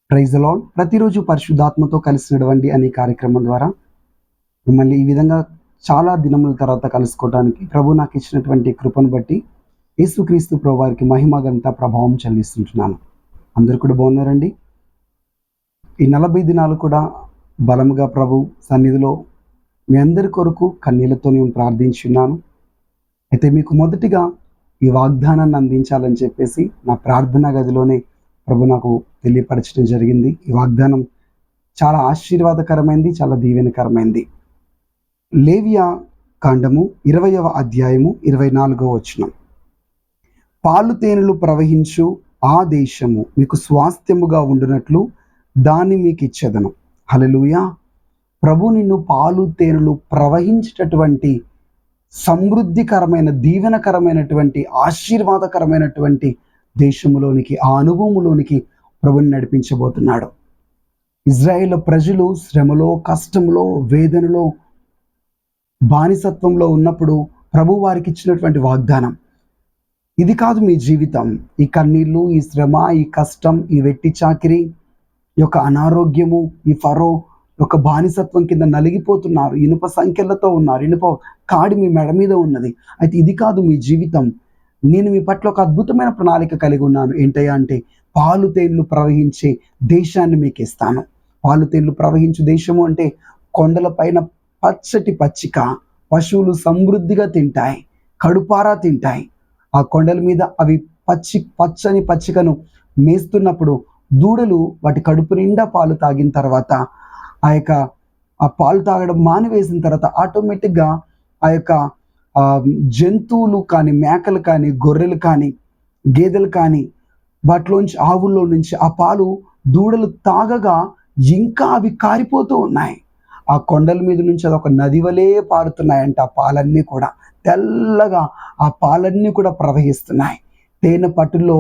Praise the lord. ప్రతిరోజు పరిశుద్ధాత్మతో కలిసి నడవండి అనే కార్యక్రమం ద్వారా మిమ్మల్ని ఈ విధంగా చాలా దినముల తర్వాత కలుసుకోవడానికి ప్రభు నాకు ఇచ్చినటువంటి కృపను బట్టి యేసుక్రీస్తు ప్రభు వారికి మహిమ ఘనత ప్రభావం చెల్లిస్తుంటున్నాను. అందరూ కూడా బాగున్నారండి. ఈ 40 దినాలు కూడా బలముగా ప్రభు సన్నిధిలో మీ అందరి కొరకు కన్నీళ్లతో నేను ప్రార్థించున్నాను. అయితే మీకు మొదటిగా ఈ వాగ్దానాన్ని అందించాలని చెప్పేసి నా ప్రార్థనా గదిలోనే ప్రభు నాకు తెలియపరచడం జరిగింది. ఈ వాగ్దానం చాలా ఆశీర్వాదకరమైంది, చాలా దీవెనకరమైంది. లేవియా కాండము 20వ అధ్యాయము 24వ వచనం. పాలు తేనెలు ప్రవహించు ఆ దేశము మీకు స్వాస్థ్యముగా ఉండునట్లు దాన్ని మీకు ఇచ్చేదను. హల్లెలూయా. ప్రభు నిన్ను పాలు తేనెలు ప్రవహించేటటువంటి సమృద్ధికరమైన, దీవెనకరమైనటువంటి, ఆశీర్వాదకరమైనటువంటి దేశములోనికి, ఆ అనుభవములోనికి ప్రభుని నడిపించబోతున్నాడు. ఇజ్రాయేల్ ప్రజలు శ్రమలో, కష్టంలో, వేదనలో, బానిసత్వంలో ఉన్నప్పుడు ప్రభు వారికి ఇచ్చినటువంటి వాగ్దానం, ఇది కాదు మీ జీవితం. ఈ కన్నీళ్ళు, ఈ శ్రమ, ఈ కష్టం, ఈ వెట్టి చాకిరి, ఈ యొక్క అనారోగ్యము, ఈ ఫరో ఒక బానిసత్వం కింద నలిగిపోతున్నారు, ఇనుప సంఖ్యలతో ఉన్నారు, ఇనుప కాడి మీ మెడ మీద ఉన్నది. అయితే ఇది కాదు మీ జీవితం. నేను మీ పట్ల ఒక అద్భుతమైన ప్రణాళిక కలిగి ఉన్నాను. ఏంటయ్యా అంటే, పాలు తేళ్లు ప్రవహించే దేశాన్ని మీకు ఇస్తాను. పాలు తేళ్లు ప్రవహించే దేశము అంటే కొండల పైన పచ్చటి పచ్చిక, పశువులు సమృద్ధిగా తింటాయి, కడుపారా తింటాయి. ఆ కొండల మీద అవి పచ్చని పచ్చికను మేస్తున్నప్పుడు దూడలు వాటి కడుపు నిండా పాలు తాగిన తర్వాత ఆ పాలు తాగడం మానివేసిన తర్వాత ఆటోమేటిక్గా ఆ యొక్క జంతువులు కానీ, మేకలు కానీ, గొర్రెలు కానీ, గేదెలు కానీ, వాటిలోంచి, ఆవుల్లో నుంచి ఆ పాలు దూడలు తాగగా ఇంకా అవి కారిపోతూ ఉన్నాయి. ఆ కొండల మీద నుంచి అదొక నది వలె పారుతున్నాయంట. ఆ పాలన్నీ కూడా తెల్లగా, ఆ పాలన్నీ కూడా ప్రవహిస్తున్నాయి. తేనె పట్టులో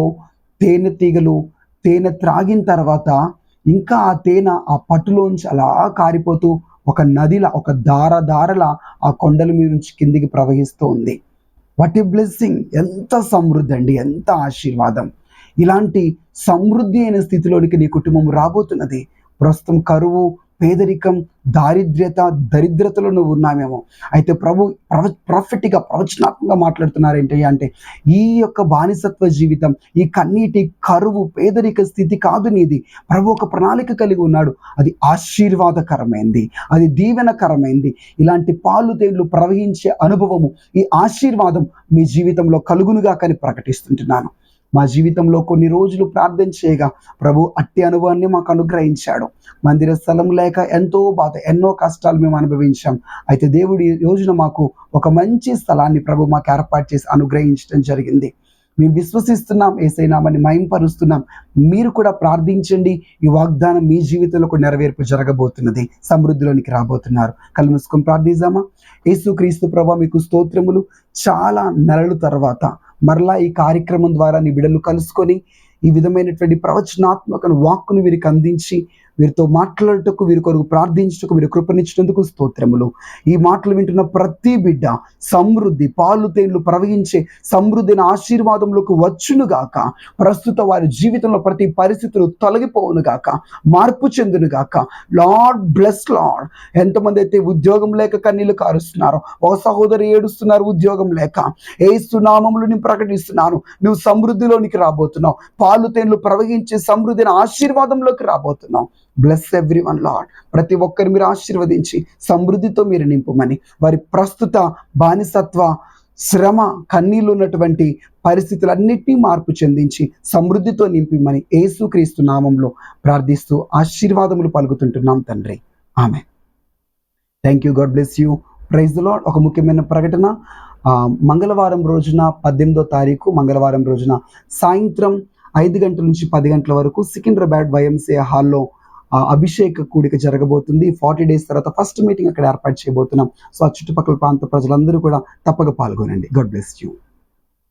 తేనె తీగలు తేనె త్రాగిన తర్వాత ఇంకా ఆ తేనె ఆ పట్టులోంచి అలా కారిపోతూ ఒక నదిలా, ఒక దారలా ఆ కొండల మీద నుంచి కిందికి ప్రవహిస్తూ ఉంది. What a blessing! ఎంత సమృద్ధి అండి, ఎంత ఆశీర్వాదం! ఇలాంటి సమృద్ధి అయిన స్థితిలోనికి నీ కుటుంబం రాబోతున్నది. ప్రస్తుతం కరువు, పేదరికం, దరిద్రతలో నువ్వు ఉన్నామేమో. అయితే ప్రభు ప్రొఫెటిక్గా, ప్రవచనాత్మకంగా మాట్లాడుతున్నారు. ఏంటి అంటే, ఈ యొక్క బానిసత్వ జీవితం, ఈ కన్నీటి, కరువు, పేదరిక స్థితి కాదు నీది. ప్రభు ఒక ప్రణాళిక కలిగి ఉన్నాడు. అది ఆశీర్వాదకరమైంది, అది దీవెనకరమైంది. ఇలాంటి పాలు తేళ్లు ప్రవహించే అనుభవము, ఈ ఆశీర్వాదం మీ జీవితంలో కలుగునుగా కానీ ప్రకటిస్తుంటున్నాను. మా జీవితంలో కొన్ని రోజులు ప్రార్థన చేయగా ప్రభు అట్టి అనుభవాన్ని మాకు అనుగ్రహించాడు. మందిర స్థలం లేక ఎంతో బాధ, ఎన్నో కష్టాలు మేము అనుభవించాం. అయితే దేవుడి రోజున మాకు ఒక మంచి స్థలాన్ని ప్రభు మాకు ఏర్పాటు చేసి అనుగ్రహించడం జరిగింది. మేము విశ్వసిస్తున్నాం, యేసయ్య నామముని మహిమపరుస్తున్నాం. మీరు కూడా ప్రార్థించండి. ఈ వాగ్దానం మీ జీవితంలో కూడా నెరవేర్పు జరగబోతున్నది. సమృద్ధిలోనికి రాబోతున్నారు. కళ్ళు మూసుకొని ప్రార్థిద్దామా? యేసుక్రీస్తు ప్రభువా, మీకు స్తోత్రములు. చాలా నెలల తర్వాత మరలా ఈ కార్యక్రమం ద్వారా నీ బిడ్డలు కలుసుకొని ఈ విధమైనటువంటి ప్రవచనాత్మక వాక్కును వీరికి అందించి, వీరితో మాట్లాడటకు, వీరి కొరకు ప్రార్థించటకు మీరు కృపనిచ్చినందుకు స్తోత్రములు. ఈ మాటలు వింటున్న ప్రతి బిడ్డ సమృద్ధి, పాలు తేళ్లు ప్రవహించే సమృద్ధిని ఆశీర్వాదంలోకి వచ్చునుగాక. ప్రస్తుత వారి జీవితంలో ప్రతి పరిస్థితులు తొలగిపోవునుగాక, మార్పు చెందునుగాక. Lord bless lord. ఎంతమంది అయితే ఉద్యోగం లేక కన్నీళ్లు కారుస్తున్నారు, ఒక సహోదరు ఏడుస్తున్నారు ఉద్యోగం లేక, యేసు నామములో నేను ప్రకటిస్తున్నాను, నువ్వు సమృద్ధిలోనికి రాబోతున్నావు. పాలు తేళ్లు ప్రవహించే సమృద్ధిని ఆశీర్వాదంలోకి రాబోతున్నావు. Bless every one lord. ప్రతి ఒక్కరు మీరు ఆశీర్వదించి సమృద్ధితో మీరు నింపమని, వారి ప్రస్తుత బానిసత్వ, శ్రమ, కన్నీళ్ళు ఉన్నటువంటి పరిస్థితులన్నిటినీ మార్పు చెందించి సమృద్ధితో నింపిమని యేసుక్రీస్తు నామంలో ప్రార్థిస్తూ ఆశీర్వాదములు పలుకుతుంటున్నాం తండ్రి. Amen. Thank you. God bless you. Praise the Lord. ఒక ముఖ్యమైన ప్రకటన. మంగళవారం రోజున 18వ తారీఖు మంగళవారం రోజున సాయంత్రం 5 గంటల నుంచి 10 గంటల వరకు సికింద్రాబాద్ YMCA హాల్లో అభిషేక కూడిక జరగబోతుంది. 40 days తర్వాత ఫస్ట్ మీటింగ్ అక్కడ ఏర్పాటు చేయబోతున్నాం. సో ఆ చుట్టుపక్కల ప్రాంత ప్రజలందరూ కూడా తప్పక పాల్గొనండి. God bless you.